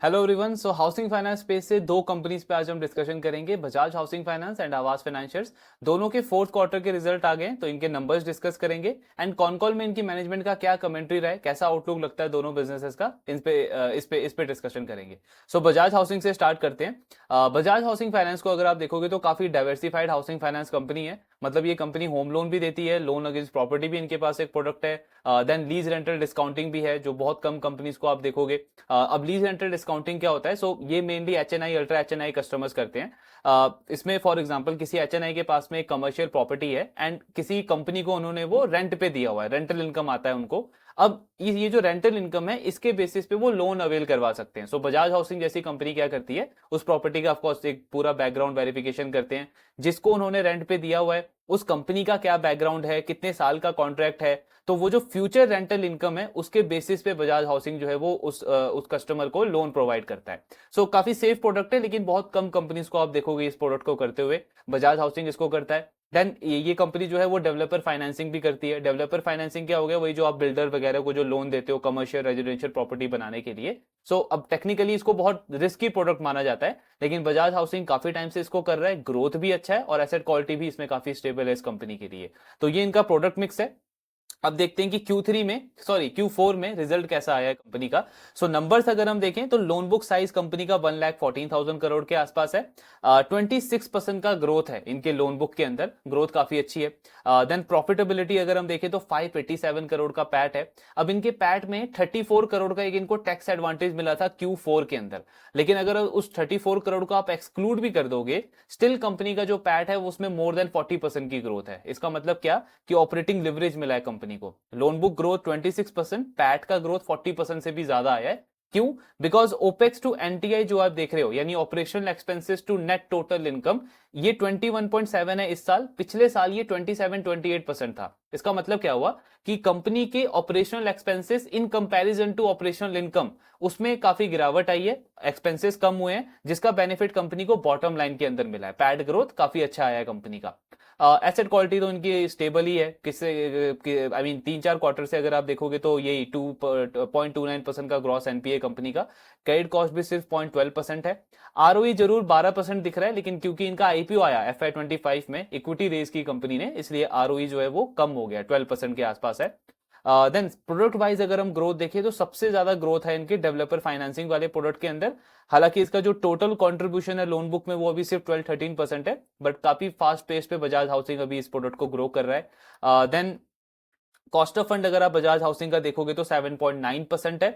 Hello everyone. So housing finance space से दो companies पे आज हम डिस्कशन करेंगे, Bajaj housing finance and Aavas financiers. दोनों के फोर्थ क्वार्टर के रिजल्ट आ गए तो इनके नंबर्स डिस्कस करेंगे एंड कॉन कॉल में इनकी मैनेजमेंट का क्या कमेंट्री रहा है, कैसा आउटलुक लगता है दोनों बिजनेसेस का, इस पे डिस्कशन करेंगे। सो बजाज हाउसिंग से स्टार्ट करते हैं। बजाज हाउसिंग फाइनेंस को अगर आप देखोगे तो काफी डाइवर्सिफाइड हाउसिंग फाइनेंस कंपनी है। मतलब ये कंपनी होम लोन भी देती है, लोन अगेंस्ट प्रॉपर्टी भी इनके पास एक प्रोडक्ट है, देन लीज रेंटल डिस्काउंटिंग भी है जो बहुत कम कंपनीज को आप देखोगे। अब लीज रेंटल डिस्काउंटिंग क्या होता है? सो ये mainly HNI, ultra HNI customers करते हैं। इसमें फॉर एग्जांपल किसी एचएनआई के पास में एक कमर्शियल प्रॉपर्टी है एंड किसी कंपनी को उन्होंने वो रेंट पे दिया हुआ है, रेंटल इनकम आता है उनको। अब ये जो रेंटल इनकम है इसके बेसिस पे वो लोन अवेल करवा सकते हैं। सो बजाज हाउसिंग जैसी कंपनी क्या करती है, उस प्रॉपर्टी का ऑफकोर्स एक पूरा बैकग्राउंड वेरिफिकेशन करते हैं। जिसको उन्होंने रेंट पे दिया हुआ है उस कंपनी का क्या बैकग्राउंड है, कितने साल का कॉन्ट्रैक्ट है, तो वो जो फ्यूचर रेंटल इनकम है उसके बेसिस पे बजाज हाउसिंग जो है वो उस कस्टमर को लोन प्रोवाइड करता है। सो काफी सेफ प्रोडक्ट है, लेकिन बहुत कम कंपनीज को आप देखोगे इस प्रोडक्ट को करते हुए। बजाज हाउसिंग इसको करता है। देन ये कंपनी जो है वो डेवलपर फाइनेंसिंग भी करती है। डेवलपर फाइनेंसिंग क्या हो गया, वही जो आप बिल्डर वगैरह को जो लोन देते हो कमर्शियल रेजिडेंशियल प्रॉपर्टी बनाने के लिए। सो अब टेक्निकली इसको बहुत रिस्की प्रोडक्ट माना जाता है, लेकिन बजाज हाउसिंग काफी टाइम से इसको कर रहा है। ग्रोथ भी अच्छा है और एसेट क्वालिटी भी इसमें काफी स्टेबल है इस कंपनी के लिए। तो ये इनका प्रोडक्ट मिक्स है। अब देखते हैं कि Q4 में रिजल्ट कैसा आया है कंपनी का। सो नंबर्स अगर हम देखें तो लोन बुक साइज कंपनी का 1,14,000 करोड़ के आसपास है। 26% का ग्रोथ है इनके लोन बुक के अंदर, ग्रोथ काफी अच्छी है। देन प्रॉफिटेबिलिटी अगर हम देखें तो 587 करोड़ का पैट है। अब इनके पैट में 34 करोड़ का एक इनको टैक्स एडवांटेज मिला था Q4 के अंदर, लेकिन अगर उस 34 करोड़ को आप एक्सक्लूड भी कर दोगे, स्टिल कंपनी का जो पैट है उसमें मोर देन 40% की ग्रोथ है। इसका मतलब क्या कि ऑपरेटिंग लिवरेज मिला है कंपनी को। लोन बुक ग्रोथ 26%, पैट का ग्रोथ 40% से भी ज्यादा आया है। क्यों? बिकॉज ओपेक्स टू एनटीआई जो आप देख रहे हो, यानी operational expenses to net total income, ये 21.7 है इस साल। पिछले साल ये 27-28% था। इसका मतलब क्या हुआ कि कंपनी के operational expenses in comparison to operational income, उसमें काफी गिरावट आई है, एक्सपेंसेस कम हुए हैं, जिसका बेनिफिट कंपनी को बॉटम लाइन के अंदर मिला है। पैट ग्रोथ काफी अच्छा आया है कंपनी का। एसेट क्वालिटी तो इनकी स्टेबल ही है। किससे आई मीन 3-4 क्वार्टर से अगर आप देखोगे तो यही 2.29% का ग्रॉस एनपीए कंपनी का। क्रेडिट कॉस्ट भी सिर्फ 0.12% है। आरओई जरूर 12% दिख रहा है, लेकिन क्योंकि इनका आईपीओ आया FY25 में, इक्विटी रेज की कंपनी ने, इसलिए आरओई जो है वो कम हो गया, 12% के आसपास है। देन प्रोडक्ट वाइज अगर हम ग्रोथ देखें तो सबसे ज्यादा ग्रोथ है इनके डेवलपर फाइनेंसिंग वाले प्रोडक्ट के अंदर। हालांकि इसका जो टोटल कंट्रीब्यूशन है लोन बुक में वो अभी सिर्फ 12-13% है, बट काफी फास्ट पेस पे बजाज हाउसिंग अभी इस प्रोडक्ट को ग्रो कर रहा है। देन कॉस्ट ऑफ फंड अगर आप बजाज हाउसिंग का देखोगे तो 7.9% है।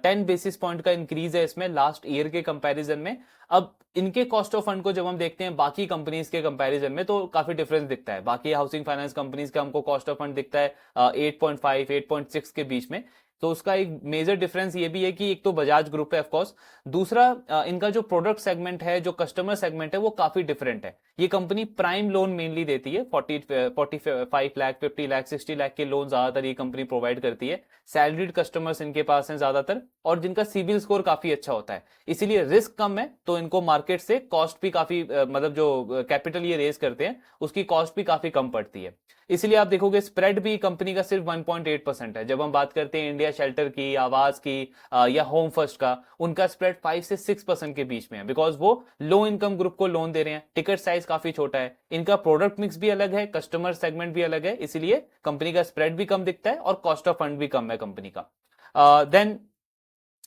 10 बेसिस पॉइंट का इंक्रीज है इसमें लास्ट ईयर के कंपैरिजन में। अब इनके कॉस्ट ऑफ फंड को जब हम देखते हैं बाकी कंपनीज के कंपैरिजन में तो काफी डिफरेंस दिखता है। बाकी हाउसिंग फाइनेंस कंपनीज का हमको कॉस्ट ऑफ फंड दिखता है 8.5 8.6 के बीच में। तो उसका एक मेजर डिफरेंस ये भी है कि एक तो बजाज ग्रुप है ऑफकोर्स, दूसरा इनका जो प्रोडक्ट सेगमेंट है, जो कस्टमर सेगमेंट है, वो काफी डिफरेंट है। ये कंपनी प्राइम लोन मेनली देती है, 45 लाख 50 लाख 60 लाख के लोन ज्यादातर ये कंपनी प्रोवाइड करती है। सैलरीड कस्टमर्स इनके पास हैं ज्यादातर, और जिनका सिबिल स्कोर काफी अच्छा होता है, इसीलिए रिस्क कम है। तो इनको मार्केट से कॉस्ट भी काफी मतलब जो कैपिटल ये रेज करते हैं उसकी कॉस्ट भी काफी कम पड़ती है। इसलिए आप देखोगे स्प्रेड भी कंपनी का सिर्फ 1.8% है। जब हम बात करते हैं इंडिया शेल्टर की, आवाज की या होम फर्स्ट का, उनका स्प्रेड 5 से 6% के बीच में है, बिकॉज वो लो इनकम ग्रुप को लोन दे रहे हैं। टिकट साइज काफी छोटा है, इनका प्रोडक्ट मिक्स भी अलग है, कस्टमर सेगमेंट भी अलग है, इसीलिए कंपनी का स्प्रेड भी कम दिखता है और कॉस्ट ऑफ फंड भी कम है कंपनी का। Then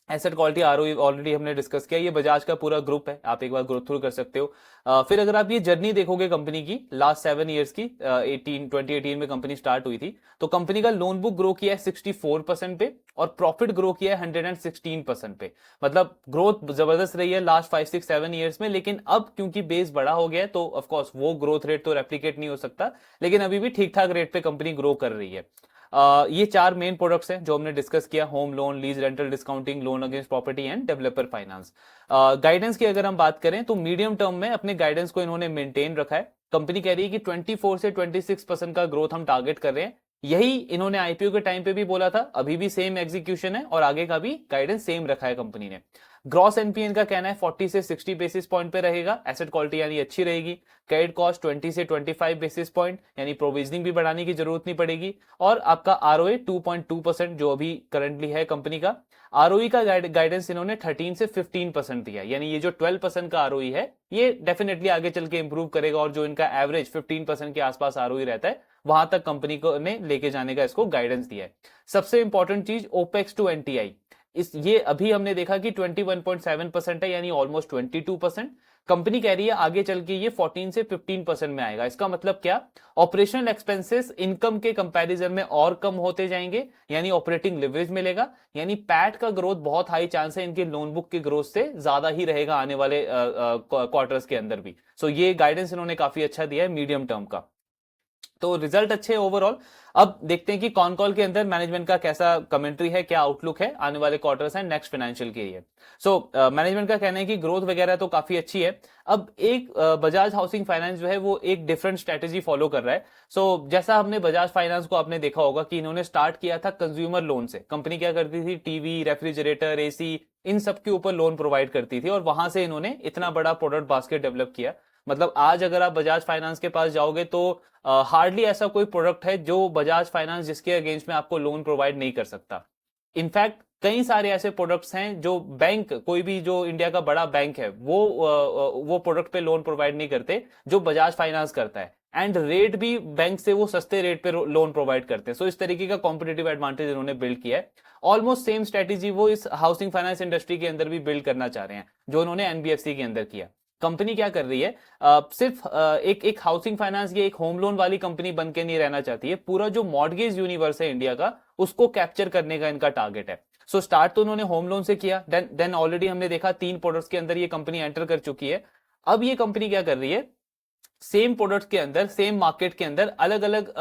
asset quality, ROE already हमने डिस्कस किया। ये बजाज का पूरा ग्रुप है, आप एक बार ग्रो थ्रू कर सकते हो। फिर अगर आप ये जर्नी देखोगे कंपनी की लास्ट 7 ईयर्स की, 2018 में कंपनी स्टार्ट हुई थी, तो कंपनी का लोन बुक ग्रो किया है 64% पे और प्रॉफिट ग्रो किया है 116% पे। मतलब ग्रोथ जबरदस्त रही है लास्ट 5-6-7 ईयर्स में, लेकिन अब क्योंकि बेस बड़ा हो गया है तो ऑफकोर्स वो ग्रोथ रेट तो रेप्लीकेट नहीं हो सकता, लेकिन अभी भी ठीक ठाक रेट पे कंपनी ग्रो कर रही है। ये 4 मेन प्रोडक्ट्स हैं जो हमने डिस्कस किया: home loan, lease rental discounting, loan against property end developer finance. Guidance की अगर हम बात करें तो मीडियम टर्म में अपने गाइडेंस को इन्होंने मेंटेन रखा है। कंपनी कह रही है कि 24 से 26% का ग्रोथ हम टारगेट कर रहे हैं। यही इन्होंने आईपीओ के टाइम पे भी बोला था, अभी भी सेम एग्जीक्यूशन है और आगे का भी गाइडेंस सेम रखा है कंपनी ने। ग्रॉस एनपीए का कहना है 40 से 60 बेसिस पॉइंट पे रहेगा, एसेट क्वालिटी यानी अच्छी रहेगी। क्रेडिट कॉस्ट 20 से 25 बेसिस पॉइंट, यानी प्रोविजनिंग भी बढ़ाने की जरूरत नहीं पड़ेगी। और आपका आरओए 2.2% जो अभी करंटली है कंपनी का। आरओई का गाइडेंस इन्होंने 13 से 15% दिया, यानी ये जो 12% का आरओई है ये डेफिनेटली आगे चल के इंप्रूव करेगा, और जो इनका एवरेज 15% के आसपास आरओई रहता है वहां तक कंपनी को ने लेके जाने का इसको गाइडेंस दिया है। सबसे इंपॉर्टेंट चीज ओपेक्स टू एनटीआई, इस ये अभी हमने देखा कि 21.7% है, यानी ऑलमोस्ट 22%। कंपनी कह रही है आगे चल के ये 14 से 15% में आएगा। इसका मतलब क्या, ऑपरेशनल एक्सपेंसेस इनकम के कंपैरिजन में और कम होते जाएंगे, यानी ऑपरेटिंग लिवरेज मिलेगा, यानी पैट का ग्रोथ बहुत हाई चांस है इनके लोन बुक के ग्रोथ से ज्यादा ही रहेगा आने वाले क्वार्टर्स के अंदर भी। सो ये गाइडेंस इन्होंने काफी अच्छा दिया है मीडियम टर्म का। तो रिजल्ट अच्छे ओवरऑल। अब देखते हैं कि कॉन कॉल के अंदर मैनेजमेंट का कैसा कमेंट्री है, क्या आउटलुक है आने वाले क्वार्टर्स एंड नेक्स्ट फाइनेंशियल के लिए। सो मैनेजमेंट का कहना है कि ग्रोथ वगैरह तो काफी अच्छी है। अब एक बजाज हाउसिंग फाइनेंस जो है वो एक डिफरेंट स्ट्रेटेजी फॉलो कर रहा है। सो जैसा हमने बजाज फाइनेंस को आपने देखा होगा कि इन्होंने स्टार्ट किया था कंज्यूमर लोन से। कंपनी क्या करती थी, टीवी, रेफ्रिजरेटर, एसी, इन सब के ऊपर लोन प्रोवाइड करती थी, और वहां से इन्होंने इतना बड़ा प्रोडक्ट बास्केट डेवलप किया। मतलब आज अगर आप बजाज फाइनेंस के पास जाओगे तो हार्डली ऐसा कोई प्रोडक्ट है जो बजाज फाइनेंस जिसके अगेंस्ट में आपको लोन प्रोवाइड नहीं कर सकता। इनफैक्ट कई सारे ऐसे प्रोडक्ट्स हैं जो बैंक, कोई भी जो इंडिया का बड़ा बैंक है वो प्रोडक्ट पे लोन प्रोवाइड नहीं करते जो बजाज फाइनेंस करता है, एंड रेट भी बैंक से वो सस्ते रेट पे लोन प्रोवाइड करते हैं। सो इस तरीके का कॉम्पिटेटिव एडवांटेज इन्होंने बिल्ड किया है। ऑलमोस्ट सेम स्ट्रेटेजी वो इस हाउसिंग फाइनेंस इंडस्ट्री के अंदर भी बिल्ड करना चाह रहे हैं जो उन्होंने एनबीएफसी के अंदर किया। कंपनी क्या कर रही है, सिर्फ एक हाउसिंग फाइनेंस या एक होम लोन वाली कंपनी बन के नहीं रहना चाहती है, पूरा जो मॉर्गेज यूनिवर्स है इंडिया का उसको कैप्चर करने का इनका टारगेट है। सो स्टार्ट तो उन्होंने होम लोन से किया, देन ऑलरेडी हमने देखा 3 प्रोडक्ट्स के अंदर ये कंपनी एंटर कर चुकी है। अब ये कंपनी क्या कर रही है, सेम प्रोडक्ट के अंदर, सेम मार्केट के अंदर अलग अलग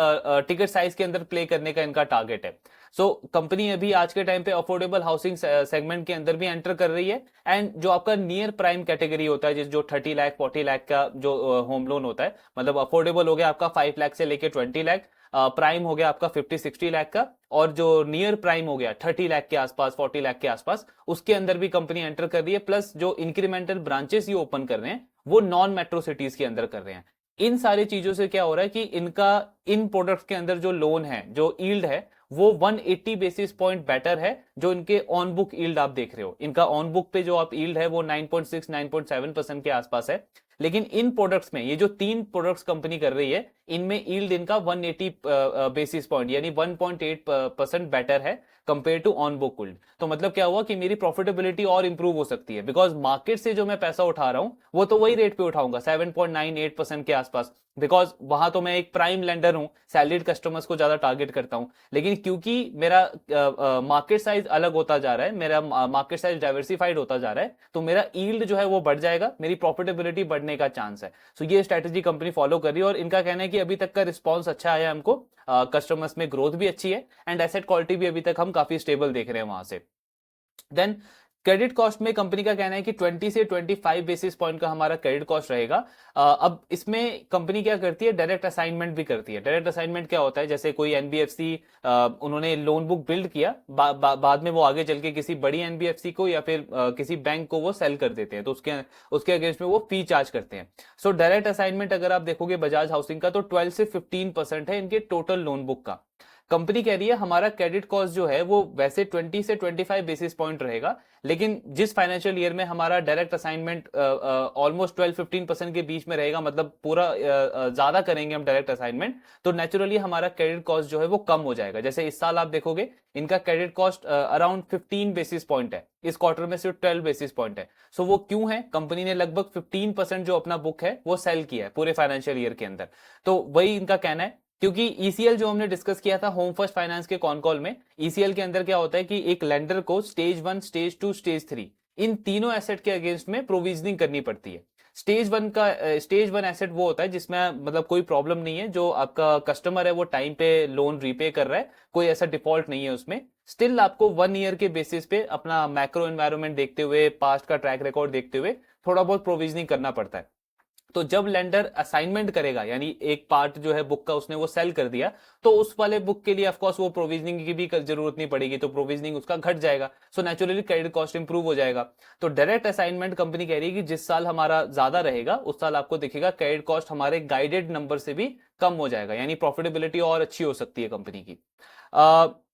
टिकट साइज के अंदर प्ले करने का इनका टारगेट है। सो कंपनी अभी आज के टाइम पे अफोर्डेबल हाउसिंग सेगमेंट के अंदर भी एंटर कर रही है, एंड जो आपका नियर प्राइम कैटेगरी होता है जो 30 लाख 40 लाख का जो होम लोन होता है, मतलब अफोर्डेबल हो गया आपका 5 लाख से लेके 20 लाख, प्राइम हो गया आपका 50-60 लाख का, और जो नियर प्राइम हो गया 30 लाख के आसपास 40 लाख के आसपास, उसके अंदर भी कंपनी एंटर कर रही है। प्लस जो इंक्रीमेंटल ब्रांचेस ये ओपन कर रहे हैं वो नॉन मेट्रो सिटीज के अंदर कर रहे हैं। इन सारी चीजों से क्या हो रहा है कि इनका इन प्रोडक्ट्स के अंदर जो लोन है, जो यील्ड है, वो 180 बेसिस पॉइंट बेटर है जो इनके ऑन बुक यील्ड आप देख रहे हो। इनका ऑन बुक पे जो आप यील्ड है वो 9.6 9.7% के आसपास है, लेकिन इन प्रोडक्ट्स में ये जो 3 प्रोडक्ट्स कंपनी कर रही है इनमें यील्ड इनका 180 बेसिस पॉइंट यानी 1.8% बेटर है compare to on book yield. तो मतलब क्या हुआ कि मेरी प्रॉफिटेबिलिटी और इंप्रूव हो सकती है, बिकॉज मार्केट से जो मैं पैसा उठा रहा हूं वो तो वही रेट पे उठाऊंगा 7.98% के आसपास, बिकॉज वहां तो मैं एक प्राइम लेंडर हूं, सैलरीड कस्टमर्स को ज्यादा टारगेट करता हूं। लेकिन क्योंकि मेरा मार्केट साइज अलग होता जा रहा है, मेरा मार्केट साइज डाइवर्सिफाइड होता जा रहा है, तो मेरा यील्ड जो है वो बढ़ जाएगा, मेरी प्रॉफिटेबिलिटी बढ़ने का चांस है। सो ये स्ट्रेटेजी कंपनी फॉलो कर रही है, और इनका कहना है कि अभी तक का रिस्पॉन्स अच्छा आया हमको, कस्टमर्स में ग्रोथ भी अच्छी है, एंड एसेट क्वालिटी भी अभी तक हम काफी स्टेबल देख रहे हैं वहां से। देन क्रेडिट कॉस्ट में कंपनी का कहना है कि 20 से 25 बेसिस पॉइंट का हमारा क्रेडिट कॉस्ट रहेगा। अब इसमें कंपनी क्या करती है, डायरेक्ट असाइनमेंट भी करती है। डायरेक्ट असाइनमेंट क्या होता है, जैसे कोई एनबीएफसी उन्होंने लोन बुक बिल्ड किया, बाद में वो आगे चल के किसी बड़ी एनबीएफसी को या फिर किसी बैंक को वो सेल कर देते हैं, तो उसके अगेंस्ट में वो फी चार्ज करते हैं। सो डायरेक्ट असाइनमेंट अगर आप देखोगे बजाज हाउसिंग का तो 12 से 15% है इनके टोटल लोन बुक का। कंपनी कह रही है हमारा क्रेडिट कॉस्ट जो है वो वैसे 20 से 25 बेसिस पॉइंट रहेगा, लेकिन जिस फाइनेंशियल ईयर में हमारा डायरेक्ट असाइनमेंट ऑलमोस्ट 12-15% के बीच में रहेगा, मतलब पूरा ज्यादा करेंगे हम डायरेक्ट असाइनमेंट, तो नेचुरली हमारा क्रेडिट कॉस्ट जो है वो कम हो जाएगा। जैसे इस साल आप देखोगे इनका credit cost around 15 basis point है, इस क्वार्टर में सिर्फ 12 बेसिस पॉइंट है। सो वो क्यों है, कंपनी ने लगभग 15% जो अपना बुक है वो सेल किया है पूरे फाइनेंशियल ईयर के अंदर। तो वही इनका कहना है, क्योंकि ईसीएल जो हमने डिस्कस किया था होम फर्स्ट फाइनेंस के कॉन कॉल में, ईसीएल के अंदर क्या होता है कि एक लेंडर को स्टेज 1, स्टेज 2, स्टेज 3 इन तीनों एसेट के अगेंस्ट में प्रोविजनिंग करनी पड़ती है। स्टेज 1 एसेट वो होता है जिसमें मतलब कोई प्रॉब्लम नहीं है, जो आपका कस्टमर है वो टाइम पे लोन रीपे कर रहा है, कोई ऐसा डिफॉल्ट नहीं है उसमें। स्टिल आपको 1 ईयर के बेसिस पे अपना मैक्रो एनवायरनमेंट देखते हुए, पास्ट का ट्रैक रिकॉर्ड देखते हुए थोड़ा बहुत प्रोविजनिंग करना पड़ता है। तो जब लेंडर असाइनमेंट करेगा, यानी एक पार्ट जो है बुक का उसने वो सेल कर दिया, तो उस वाले बुक के लिए ऑफ कोर्स वो प्रोविजनिंग की भी जरूरत नहीं पड़ेगी, तो प्रोविजनिंग उसका घट जाएगा, so naturally credit cost improve हो जाएगा। तो डायरेक्ट असाइनमेंट कंपनी कह रही है कि जिस साल हमारा ज्यादा रहेगा उस साल आपको दिखेगा क्रेडिट कॉस्ट हमारे गाइडेड नंबर से भी कम हो जाएगा, यानी प्रॉफिटेबिलिटी और अच्छी हो सकती है कंपनी की।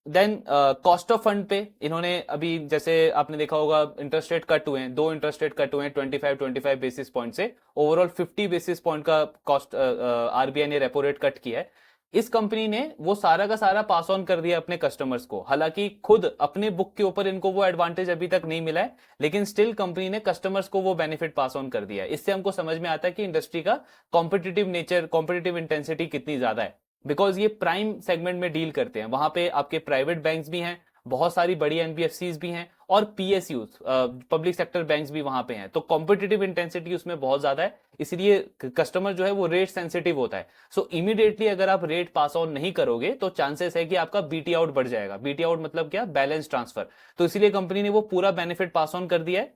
देन कॉस्ट ऑफ फंड पे इन्होंने अभी, जैसे आपने देखा होगा, इंटरेस्ट रेट कट हुए हैं, 2 इंटरेस्ट रेट कट हुए हैं 25 बेसिस पॉइंट से, ओवरऑल 50 बेसिस पॉइंट का कॉस्ट आरबीआई ने रेपो रेट कट किया है। इस कंपनी ने वो सारा का सारा पास ऑन कर दिया अपने कस्टमर्स को, हालांकि खुद अपने बुक के ऊपर इनको वो एडवांटेज अभी तक नहीं मिला है, लेकिन स्टिल कंपनी ने कस्टमर्स को वो बेनिफिट पास ऑन कर दिया है। इससे हमको समझ में आता है कि इंडस्ट्री का कॉम्पिटिटिव नेचर, कॉम्पिटिटिव इंटेंसिटी कितनी ज्यादा है, बिकॉज ये प्राइम सेगमेंट में डील करते हैं, वहां पे आपके प्राइवेट बैंक्स भी हैं, बहुत सारी बड़ी एनबीएफसीज भी हैं, और पीएसयूज, पब्लिक सेक्टर बैंक्स भी वहां पे हैं, तो कॉम्पिटिटिव इंटेंसिटी उसमें बहुत ज्यादा है, इसलिए कस्टमर जो है वो रेट सेंसिटिव होता है। सो इमीडिएटली अगर आप रेट पास ऑन नहीं करोगे तो चांसेस है कि आपका बीटी आउट बढ़ जाएगा। बीटी आउट मतलब क्या? Balance transfer. तो इसीलिए कंपनी ने वो पूरा बेनिफिट पास ऑन कर दिया है।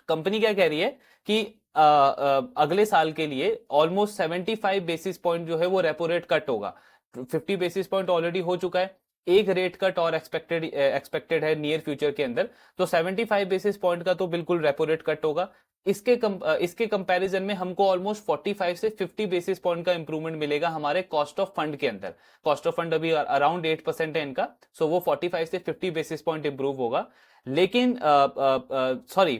कंपनी क्या कह रही है कि अगले साल के लिए ऑलमोस्ट 75 बेसिस पॉइंट जो है वो रेपो रेट कट होगा। 50 बेसिस पॉइंट ऑलरेडी हो चुका है, एक रेट कट और एक्सपेक्टेड है नियर फ्यूचर के अंदर, तो 75 बेसिस पॉइंट का तो बिल्कुल रेपो रेट कट होगा। इसके कंपैरिजन में हमको ऑलमोस्ट 45 से 50 बेसिस पॉइंट का इंप्रूवमेंट मिलेगा हमारे कॉस्ट ऑफ फंड के अंदर। कॉस्ट ऑफ फंड अभी अराउंड 8% है इनका, सो वो 45 से 50 बेसिस पॉइंट इंप्रूव होगा। लेकिन सॉरी,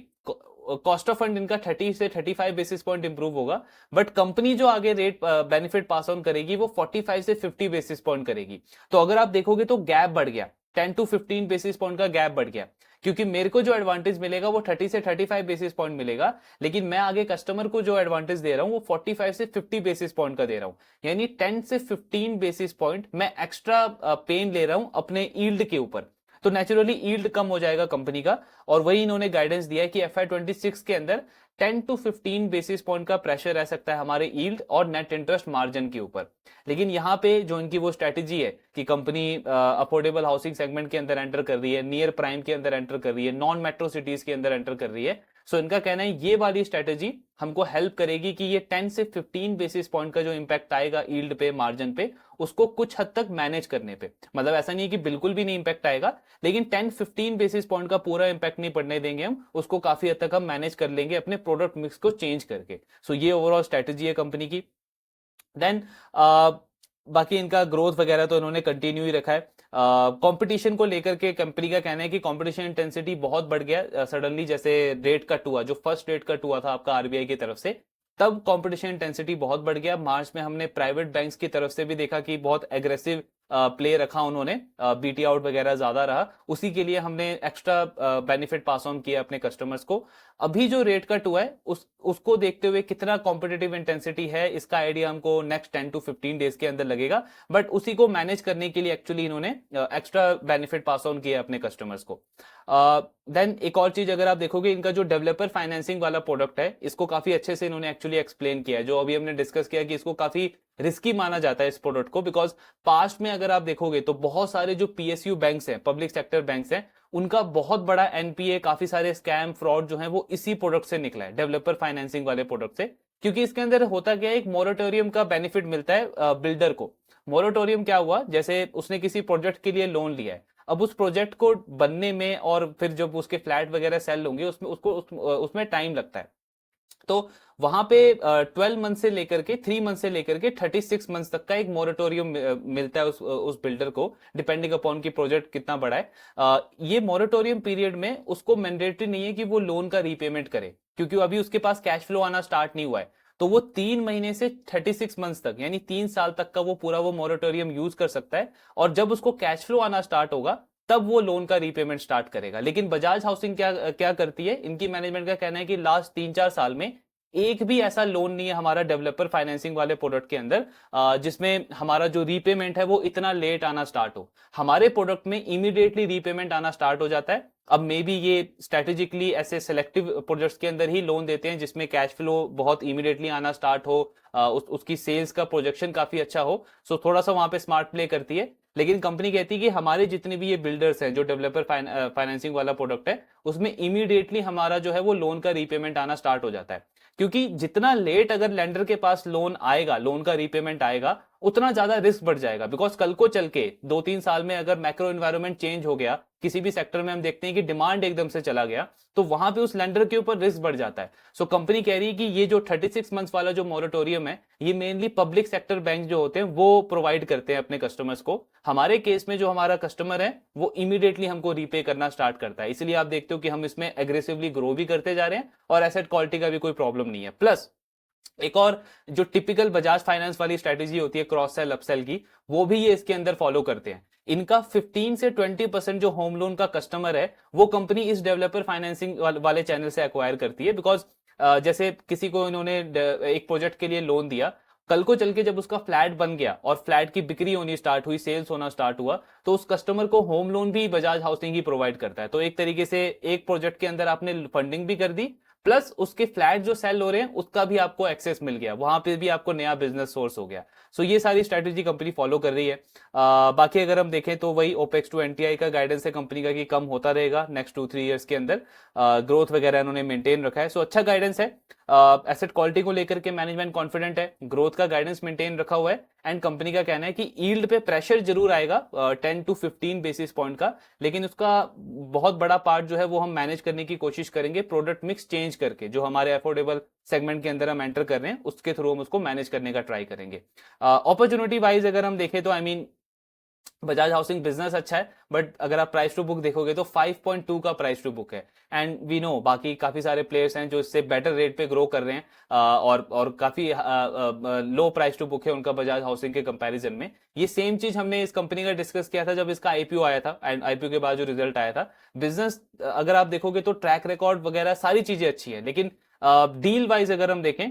कॉस्ट ऑफ फंड इनका 30 से 35 बेसिस पॉइंट इंप्रूव होगा, बट कंपनी जो आगे रेट बेनिफिट पास ऑन करेगी वो 45 से 50 बेसिस पॉइंट करेगी। तो अगर आप देखोगे तो गैप बढ़ गया, 10 टू 15 बेसिस पॉइंट का गैप बढ़ गया, क्योंकि मेरे को जो एडवांटेज मिलेगा वो 30 से 35 बेसिस पॉइंट मिलेगा, लेकिन मैं आगे कस्टमर को जो एडवांटेज दे रहा हूं वो 45 से 50 बेसिस पॉइंट का दे रहा हूं, यानी 10 से 15 बेसिस पॉइंट मैं एक्स्ट्रा पेन ले रहा हूं अपने यील्ड के ऊपर। तो नेचुरली यील्ड कम हो जाएगा कंपनी का, और वही इन्होंने गाइडेंस दिया है कि FY26 के अंदर 10 टू 15 बेसिस पॉइंट का प्रेशर रह सकता है हमारे यील्ड और नेट इंटरेस्ट मार्जिन के ऊपर। लेकिन यहाँ पे जो इनकी वो स्ट्रेटेजी है कि कंपनी अफोर्डेबल हाउसिंग सेगमेंट के अंदर एंटर कर रही है, नियर प्राइम के अंदर एंटर कर रही है, नॉन मेट्रो सिटीज के अंदर एंटर कर रही है, सो इनका कहना है ये वाली स्ट्रेटेजी हमको हेल्प करेगी कि ये 10 से 15 बेसिस पॉइंट का जो इंपैक्ट आएगा यील्ड पे, मार्जिन पे, उसको कुछ हद तक मैनेज करने पे। मतलब ऐसा नहीं है कि बिल्कुल भी नहीं इंपैक्ट आएगा, लेकिन 10-15 बेसिस पॉइंट का पूरा इंपैक्ट नहीं पड़ने देंगे हम उसको, काफी हद तक हम मैनेज कर लेंगे अपने प्रोडक्ट मिक्स को चेंज करके। सो ये ओवरऑल स्ट्रेटेजी है कंपनी की। देन बाकी इनका ग्रोथ वगैरह तो इन्होंने कंटिन्यू ही रखा है। कंपटीशन को लेकर के कंपनी का कहना है कि कंपटीशन इंटेंसिटी बहुत बढ़ गया सडनली, जैसे रेट कट हुआ, जो फर्स्ट रेट कट हुआ था आपका आरबीआई की तरफ से, तब कंपटीशन इंटेंसिटी बहुत बढ़ गया। मार्च में हमने प्राइवेट बैंक्स की तरफ से भी देखा कि बहुत एग्रेसिव प्ले रखा उन्होंने, बीटी आउट वगैरह ज्यादा रहा, उसी के लिए हमने एक्स्ट्रा बेनिफिट पास ऑन किया अपने कस्टमर्स को। अभी जो रेट कट हुआ है उसको देखते हुए कितना कॉम्पिटिटिव इंटेंसिटी है इसका आइडिया हमको नेक्स्ट 10 टू 15 डेज के अंदर लगेगा, बट उसी को मैनेज करने के लिए एक्चुअली इन्होंने एक्स्ट्रा बेनिफिट पास ऑन किया अपने कस्टमर्स को। देन एक और चीज अगर आप देखोगे, इनका जो डेवलपर फाइनेंसिंग वाला प्रोडक्ट है इसको काफी अच्छे से इन्होंने एक्चुअली एक्सप्लेन किया है, जो अभी हमने डिस्कस किया कि इसको काफी रिस्की माना जाता है इस प्रोडक्ट को, बिकॉज पास्ट में अगर आप देखोगे तो बहुत सारे जो पीएसयू बैंक्स हैं, पब्लिक सेक्टर बैंक्स हैं, उनका बहुत बड़ा एनपीए, काफी सारे स्कैम फ्रॉड जो है वो इसी प्रोडक्ट से निकला है, डेवलपर फाइनेंसिंग वाले प्रोडक्ट से। क्योंकि इसके अंदर होता क्या है, एक मोरेटोरियम का बेनिफिट मिलता है बिल्डर को। मोरेटोरियम क्या हुआ, जैसे उसने किसी प्रोजेक्ट के लिए लोन लिया है, अब उस प्रोजेक्ट को बनने में और फिर जब उसके फ्लैट वगैरह सेल होंगे उसमें टाइम लगता है, तो वहां पे 12 मंथ से लेकर के 3 मंथ से लेकर के 36 मंथ तक का एक मोरेटोरियम मिलता है उस बिल्डर को, डिपेंडिंग अपॉन की प्रोजेक्ट कितना बड़ा है। ये मोरेटोरियम पीरियड में उसको मैंडेटरी नहीं है कि वो लोन का रीपेमेंट करे, क्योंकि अभी उसके पास कैश फ्लो आना स्टार्ट नहीं हुआ है, तो वो 3 महीने से 36 मंथ तक, यानी 3 साल तक का वो पूरा वो मोरेटोरियम यूज कर सकता है, और जब उसको कैश फ्लो आना स्टार्ट होगा तब वो लोन का रीपेमेंट स्टार्ट करेगा। लेकिन बजाज हाउसिंग क्या क्या करती है, इनकी मैनेजमेंट का कहना है कि लास्ट 3-4 साल में एक भी ऐसा लोन नहीं है हमारा डेवलपर फाइनेंसिंग वाले प्रोडक्ट के अंदर जिसमें हमारा जो रीपेमेंट है वो इतना लेट आना स्टार्ट हो। हमारे प्रोडक्ट में इमीडिएटली रीपेमेंट आना स्टार्ट हो जाता है। अब मे बी ये स्ट्रेटेजिकली ऐसे सिलेक्टिव प्रोजेक्ट्स के अंदर ही लोन देते हैं जिसमें कैश फ्लो बहुत इमीडिएटली आना स्टार्ट हो, उसकी सेल्स का प्रोजेक्शन काफी अच्छा हो, सो थोड़ा सा वहां पे स्मार्ट प्ले करती है। लेकिन कंपनी कहती है कि हमारे जितने भी ये बिल्डर्स हैं जो डेवलपर फाइनेंसिंग वाला प्रोडक्ट है उसमें इमीडिएटली हमारा जो है वो लोन का रीपेमेंट आना स्टार्ट हो जाता है। क्योंकि जितना लेट अगर लेंडर के पास लोन आएगा, लोन का रीपेमेंट आएगा, उतना ज्यादा रिस्क बढ़ जाएगा। बिकॉज कल को चल के 2-3 साल में अगर मैक्रो एनवायरनमेंट चेंज हो गया, किसी भी सेक्टर में हम देखते हैं कि डिमांड एकदम से चला गया, तो वहां पे उस लेंडर के ऊपर रिस्क बढ़ जाता है। सो कंपनी कह रही है कि ये जो 36 मंथ्स वाला जो मॉरेटोरियम है, ये मेनली पब्लिक सेक्टर बैंक जो होते हैं वो प्रोवाइड करते हैं अपने कस्टमर्स को। हमारे केस में जो हमारा कस्टमर है वो इमीडिएटली हमको रीपे करना स्टार्ट करता है, इसलिए आप देखते हो कि हम इसमें एग्रेसिवली ग्रो भी करते जा रहे हैं और एसेट क्वालिटी का भी कोई प्रॉब्लम नहीं है। प्लस एक और जो टिपिकल बजाज फाइनेंस वाली स्ट्रेटेजी होती है क्रॉस सेल अपसेल की, वो भी ये इसके अंदर फॉलो करते हैं। इनका 15 से 20% जो होम लोन का कस्टमर है वो कंपनी इस डेवलपर फाइनेंसिंग वाले चैनल से एक्वायर करती है। बिकॉज जैसे किसी को इन्होंने एक प्रोजेक्ट के लिए लोन दिया, कल को चल के जब उसका फ्लैट बन गया और फ्लैट की बिक्री होनी स्टार्ट हुई, सेल्स होना स्टार्ट हुआ, तो उस कस्टमर को होम लोन भी बजाज हाउसिंग ही प्रोवाइड करता है। तो एक तरीके से एक प्रोजेक्ट के अंदर आपने फंडिंग भी कर दी, प्लस उसके फ्लैट जो सेल हो रहे हैं उसका भी आपको एक्सेस मिल गया, वहां पे भी आपको नया बिजनेस सोर्स हो गया। सो ये सारी स्ट्रेटेजी कंपनी फॉलो कर रही है। बाकी अगर हम देखें तो वही ओपेक्स टू एनटीआई का गाइडेंस है कंपनी का कि कम होता रहेगा नेक्स्ट 2-3 ईयर्स के अंदर। ग्रोथ वगैरह इन्होंने मेंटेन रखा है, सो अच्छा गाइडेंस है। एसेट क्वालिटी को लेकर के मैनेजमेंट कॉन्फिडेंट है, ग्रोथ का गाइडेंस मेंटेन रखा हुआ है। एंड कंपनी का कहना है कि यील्ड पे प्रेशर जरूर आएगा 10 to 15 बेसिस पॉइंट का, लेकिन उसका बहुत बड़ा पार्ट जो है वो हम मैनेज करने की कोशिश करेंगे प्रोडक्ट मिक्स चेंज करके। जो हमारे अफोर्डेबल सेगमेंट के अंदर हम एंटर कर रहे हैं उसके थ्रू हम उसको मैनेज करने का ट्राई करेंगे। अपॉर्चुनिटी वाइज अगर हम देखें तो बजाज हाउसिंग बिजनेस अच्छा है, बट अगर आप प्राइस टू बुक देखोगे तो 5.2 का प्राइस टू बुक है। एंड वी नो बाकी काफी सारे प्लेयर्स हैं जो इससे बेटर रेट पे ग्रो कर रहे हैं, और काफी लो प्राइस टू बुक है उनका बजाज हाउसिंग के कंपैरिजन में। ये सेम चीज हमने इस कंपनी का डिस्कस किया था जब इसका आईपीओ आया था, एंड आईपीओ के बाद जो रिजल्ट आया था। बिजनेस अगर आप देखोगे तो ट्रैक रिकॉर्ड वगैरह सारी चीजें अच्छी है, लेकिन डील वाइज अगर हम देखें,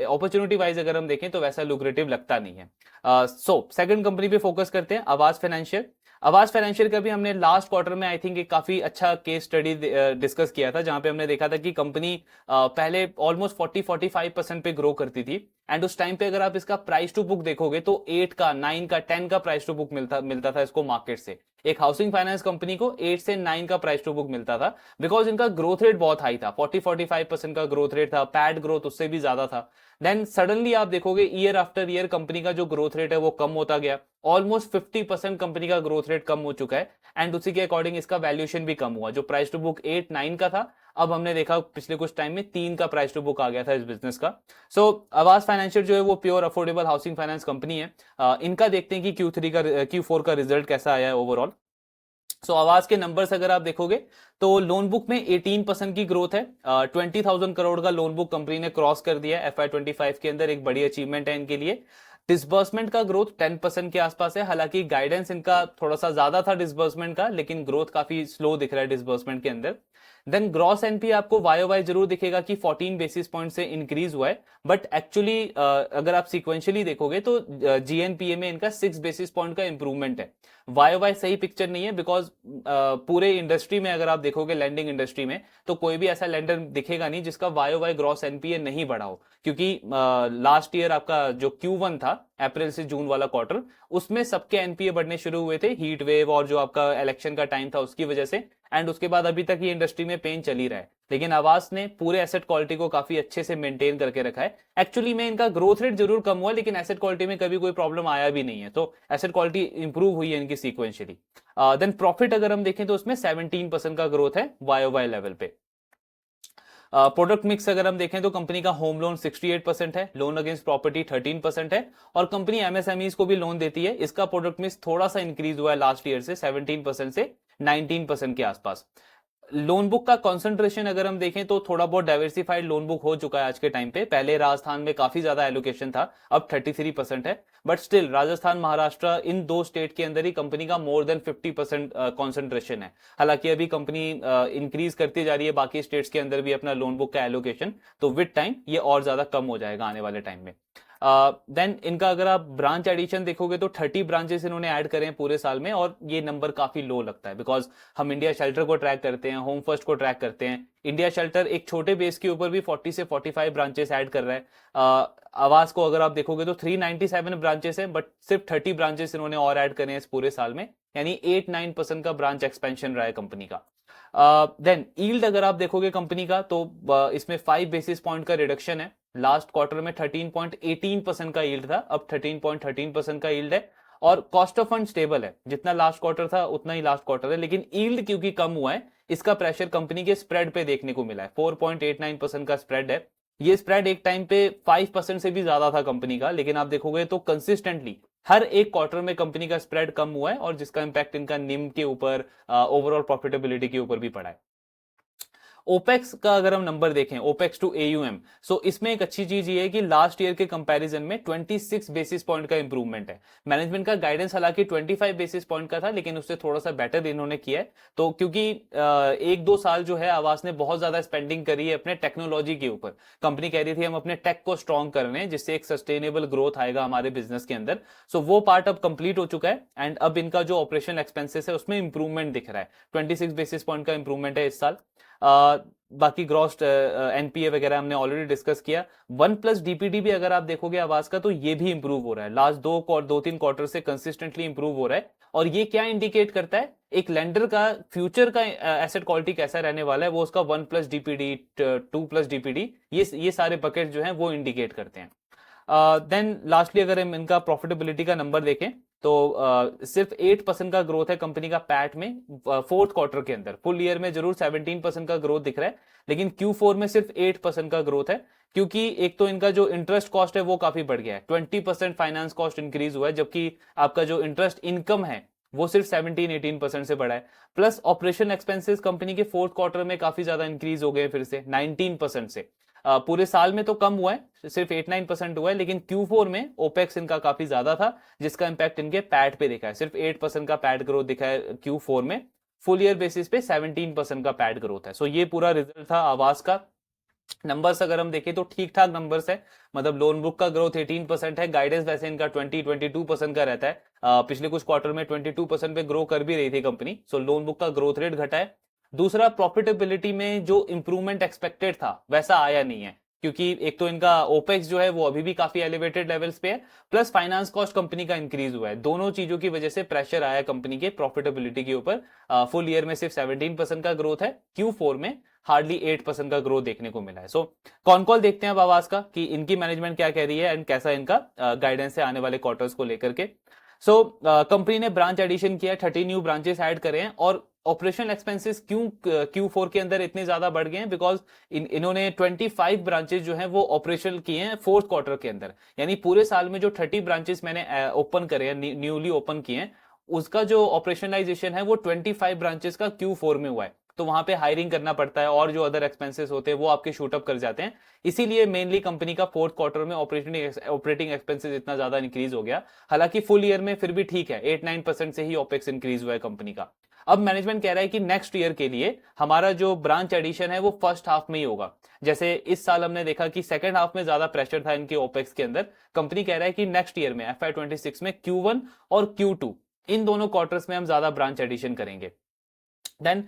अपॉर्चुनिटी वाइज अगर हम देखें तो वैसा लुक्रेटिव लगता नहीं है। सो सेकंड कंपनी पे फोकस करते हैं, आवास फाइनेंशियल। आवास फाइनेंशियल का भी हमने लास्ट क्वार्टर में आई थिंक एक काफी अच्छा केस स्टडी डिस्कस किया था, जहां पे हमने देखा था कि कंपनी पहले ऑलमोस्ट 40-45% पे ग्रो करती थी। एंड उस टाइम पे अगर आप इसका प्राइस टू बुक देखोगे तो 8 का, 9 का, 10 का प्राइस टू बुक मिलता था इसको मार्केट से। एक हाउसिंग फाइनेंस कंपनी को 8 से 9 का प्राइस टू बुक मिलता था, बिकॉज इनका ग्रोथ रेट बहुत हाई था, 40-45% का ग्रोथ रेट था, पैड ग्रोथ उससे भी ज्यादा था। देन सडनली आप देखोगे ईयर आफ्टर ईयर कंपनी का जो ग्रोथ रेट है वो कम होता गया, ऑलमोस्ट 50% कंपनी का ग्रोथ रेट कम हो चुका है। एंड उसी के अकॉर्डिंग इसका वैल्यूएशन भी कम हुआ, जो प्राइस टू बुक 8-9 का था, अब हमने देखा पिछले कुछ टाइम में 3 का प्राइस टू बुक आ गया था इस बिजनेस का। सो आवास फाइनेंशियल जो है वो pure affordable housing finance company है। इनका देखते हैं कि Q4 का रिजल्ट कैसा आया है ओवरऑल। सो आवास के नंबर्स अगर आप देखोगे तो लोन बुक में 18% की ग्रोथ है, 20,000 करोड़ का लोन बुक कंपनी ने क्रॉस कर दिया है FY25 के अंदर, एक बड़ी अचीवमेंट है इनके लिए। डिसबर्समेंट का ग्रोथ 10% के आसपास है, हालांकि गाइडेंस इनका थोड़ा सा ज्यादा था डिसबर्समेंट का, लेकिन ग्रोथ काफी स्लो दिख रहा है डिसबर्समेंट के अंदर। देन ग्रॉस एनपी आपको वाई वाई जरूर दिखेगा कि 14 बेसिस पॉइंट से इंक्रीज हुआ है, बट एक्चुअली अगर आप सिक्वेंशियली देखोगे तो जीएनपीए में इनका 6 बेसिस पॉइंट का इंप्रूवमेंट है। वाई वाई सही पिक्चर नहीं है, बिकॉज पूरे इंडस्ट्री में अगर आप देखोगे लेंडिंग इंडस्ट्री में तो कोई भी ऐसा लेंडर दिखेगा नहीं जिसका वाई वाई ग्रॉस एनपीए नहीं बढ़ा हो, क्योंकि लास्ट ईयर आपका जो Q1 था, अप्रैल से जून वाला क्वार्टर, उसमें सबके एनपीए बढ़ने शुरू हुए थे, हीट वेव और जो आपका इलेक्शन का टाइम था उसकी वजह से। एंड उसके बाद अभी तक ये इंडस्ट्री में पेन चल ही रहा है, लेकिन आवास ने पूरे एसेट क्वालिटी को काफी अच्छे से मेंटेन करके रखा है। एक्चुअली में इनका ग्रोथ रेट जरूर कम हुआ, लेकिन एसेट क्वालिटी में कभी कोई प्रॉब्लम आया भी नहीं है, तो एसेट क्वालिटी इंप्रूव हुई है इनकी सीक्वेंशियली। देन प्रॉफिट अगर हम देखें तो उसमें 17% का ग्रोथ है वाई लेवल पे। प्रोडक्ट मिक्स अगर हम देखें तो कंपनी का होम लोन 68% है, लोन अगेंस्ट प्रॉपर्टी 13% है, और कंपनी एमएसएमईज को भी लोन देती है। इसका प्रोडक्ट मिक्स थोड़ा सा इंक्रीज हुआ है लास्ट ईयर से, 17% से 19% के आसपास। लोन बुक का कंसंट्रेशन अगर हम देखें तो थोड़ा बहुत डाइवर्सिफाइड लोन बुक हो चुका है आज के टाइम पे। पहले राजस्थान में काफी ज्यादा एलोकेशन था, अब 33% है, बट स्टिल राजस्थान महाराष्ट्र इन दो स्टेट के अंदर ही कंपनी का मोर देन 50% कॉन्सेंट्रेशन है। हालांकि अभी कंपनी इंक्रीज करती जा रही है बाकी स्टेट्स के अंदर भी अपना लोन बुक का एलोकेशन, तो विद टाइम ये और ज्यादा कम हो जाएगा आने वाले टाइम में। देन इनका अगर आप ब्रांच एडिशन देखोगे तो 30 ब्रांचेस इन्होंने ऐड करे हैं पूरे साल में, और ये नंबर काफी लो लगता है, बिकॉज हम इंडिया शेल्टर को ट्रैक करते हैं, होम फर्स्ट को ट्रैक करते हैं। इंडिया शेल्टर एक छोटे बेस के ऊपर भी 40 से 45 ब्रांचेस ऐड कर रहा है। आवास को अगर आप देखोगे तो 397 ब्रांचेस है, बट सिर्फ 30 ब्रांचेस इन्होंने और ऐड करे हैं इस पूरे साल में, यानी 8-9% का ब्रांच एक्सपेंशन रहा है कंपनी का। देन यील्ड अगर आप देखोगे कंपनी का तो इसमें 5 बेसिस पॉइंट का रिडक्शन है। लास्ट क्वार्टर में 13.18% का यील्ड था, अब 13.13% का यील्ड है। और कॉस्ट ऑफ फंड स्टेबल है, जितना लास्ट क्वार्टर था उतना ही लास्ट क्वार्टर है, लेकिन यील्ड क्योंकि कम हुआ है इसका प्रेशर कंपनी के स्प्रेड पे देखने को मिला है। 4.89% का स्प्रेड है। ये स्प्रेड एक टाइम पे 5% से भी ज्यादा था कंपनी का, लेकिन आप देखोगे तो कंसिस्टेंटली हर एक क्वार्टर में कंपनी का स्प्रेड कम हुआ है, और जिसका इंपैक्ट इनका निम के ऊपर, ओवरऑल प्रॉफिटेबिलिटी के ऊपर भी पड़ा है। ओपेक्स का अगर हम नंबर देखें, ओपेक्स टू एयूएम, सो इसमें एक अच्छी चीज ये है कि लास्ट ईयर के कंपैरिजन में 26 बेसिस पॉइंट का इंप्रूवमेंट है। मैनेजमेंट का गाइडेंस हालांकि 25 बेसिस पॉइंट का था, लेकिन उससे थोड़ा सा बेटर इन्होंने किया है। तो क्योंकि एक दो साल जो है आवास ने बहुत ज्यादा स्पेंडिंग करी है अपने टेक्नोलॉजी के ऊपर। कंपनी कह रही थी हम अपने टेक को स्ट्रॉन्ग कर रहे हैं, जिससे एक सस्टेनेबल ग्रोथ आएगा हमारे बिजनेस के अंदर। सो वो पार्ट अब कंप्लीट हो चुका है, एंड अब इनका जो ऑपरेशनल एक्सपेंसेस है उसमें इंप्रूवमेंट दिख रहा है। 26 बेसिस पॉइंट का इंप्रूवमेंट है इस साल। बाकी ग्रॉस एनपीए वगैरह हमने ऑलरेडी डिस्कस किया। 1+ डीपीडी भी अगर आप देखोगे आवास का तो ये भी इंप्रूव हो रहा है, लास्ट 2-3 क्वार्टर से कंसिस्टेंटली इंप्रूव हो रहा है। और ये क्या इंडिकेट करता है, एक लेंडर का फ्यूचर का एसेट क्वालिटी कैसा रहने वाला है, वो उसका 1+ डीपीडी, 2+ डीपीडी, ये सारे बकेट जो हैं वो इंडिकेट करते हैं। देन लास्टली अगर हम इनका प्रॉफिटेबिलिटी का नंबर देखें तो सिर्फ 8% का ग्रोथ है कंपनी का पैट में फोर्थ क्वार्टर के अंदर। फुल ईयर में जरूर 17% का ग्रोथ दिख रहा है, लेकिन Q4 में सिर्फ 8% का ग्रोथ है। क्योंकि एक तो इनका जो इंटरेस्ट कॉस्ट है वो काफी बढ़ गया है, 20% फाइनेंस कॉस्ट इंक्रीज हुआ है, जबकि आपका जो इंटरेस्ट इनकम है वो सिर्फ 17-18% से बढ़ा है। प्लस ऑपरेशन एक्सपेंसेस कंपनी के फोर्थ क्वार्टर में काफी ज्यादा इंक्रीज हो गए फिर से 19% से। पूरे साल में तो कम हुआ है, सिर्फ 8-9% हुआ है, लेकिन Q4 में ओपेक्स इनका काफी ज्यादा था, जिसका इंपैक्ट इनके पैट पे दिखा है। सिर्फ 8% का पैट ग्रोथ दिखा है Q4 में, फुल ईयर बेसिस पे 17% का पैट ग्रोथ है। सो ये पूरा रिजल्ट था आवास का। नंबर्स अगर हम देखें तो ठीक ठाक नंबर्स है, मतलब लोन बुक का ग्रोथ 18% है, गाइडेंस वैसे इनका 20-22% का रहता है। पिछले कुछ क्वार्टर में 22% पे ग्रो कर भी रही थी कंपनी। सो लोन बुक का ग्रोथ रेट घटा है। दूसरा, प्रॉफिटेबिलिटी में जो इंप्रूवमेंट एक्सपेक्टेड था वैसा आया नहीं है, क्योंकि एक तो इनका ओपेक्स जो है वो अभी भी काफी एलिवेटेड लेवल्स पे है, प्लस फाइनेंस कॉस्ट कंपनी का इंक्रीज हुआ है। दोनों चीजों की वजह से प्रेशर आया कंपनी के प्रॉफिटेबिलिटी के ऊपर। फुल ईयर में सिर्फ 17% का ग्रोथ है, Q4 में हार्डली 8% का ग्रोथ देखने को मिला है। सो कॉन कॉल देखते हैं अब आवास का कि इनकी मैनेजमेंट क्या कह रही है एंड कैसा इनका गाइडेंस है आने वाले क्वार्टर्स को लेकर के। सो कंपनी ने ब्रांच एडिशन किया, 30 न्यू ब्रांचेस ऐड करे हैं। और ऑपरेशनल एक्सपेंसेस क्यों Q4 के अंदर इतने ज्यादा बढ़ गए हैं, बिकॉज इन्होंने 25 ब्रांचेस जो हैं वो ऑपरेशनल किए हैं फोर्थ क्वार्टर के अंदर। यानी पूरे साल में जो 30 ब्रांचेस मैंने ओपन करे हैं, न्यूली ओपन किए हैं, उसका जो ऑपरेशनलाइजेशन है वो 25 ब्रांचेस का Q4 में हुआ है। तो वहां पे हायरिंग करना पड़ता है और जो अदर एक्सपेंसेस होते हैं वो आपके शूट अप कर जाते हैं। इसीलिए मेनली कंपनी का फोर्थ क्वार्टर में ऑपरेटिंग एक्सपेंसेस इतना ज्यादा इंक्रीज हो गया। हालांकि फुल ईयर में फिर भी ठीक है, 8-9% से ही ओपेक्स इंक्रीज हुआ है कंपनी का। अब मैनेजमेंट कह रहा है कि नेक्स्ट ईयर के लिए हमारा जो ब्रांच एडिशन है वो फर्स्ट हाफ में ही होगा। जैसे इस साल हमने देखा कि सेकंड हाफ में ज्यादा प्रेशर था इनके ओपेक्स के अंदर। कंपनी कह रहा है कि नेक्स्ट ईयर में FY26 में Q1 और Q2 इन दोनों क्वार्टर्स में हम ज्यादा ब्रांच एडिशन करेंगे। देन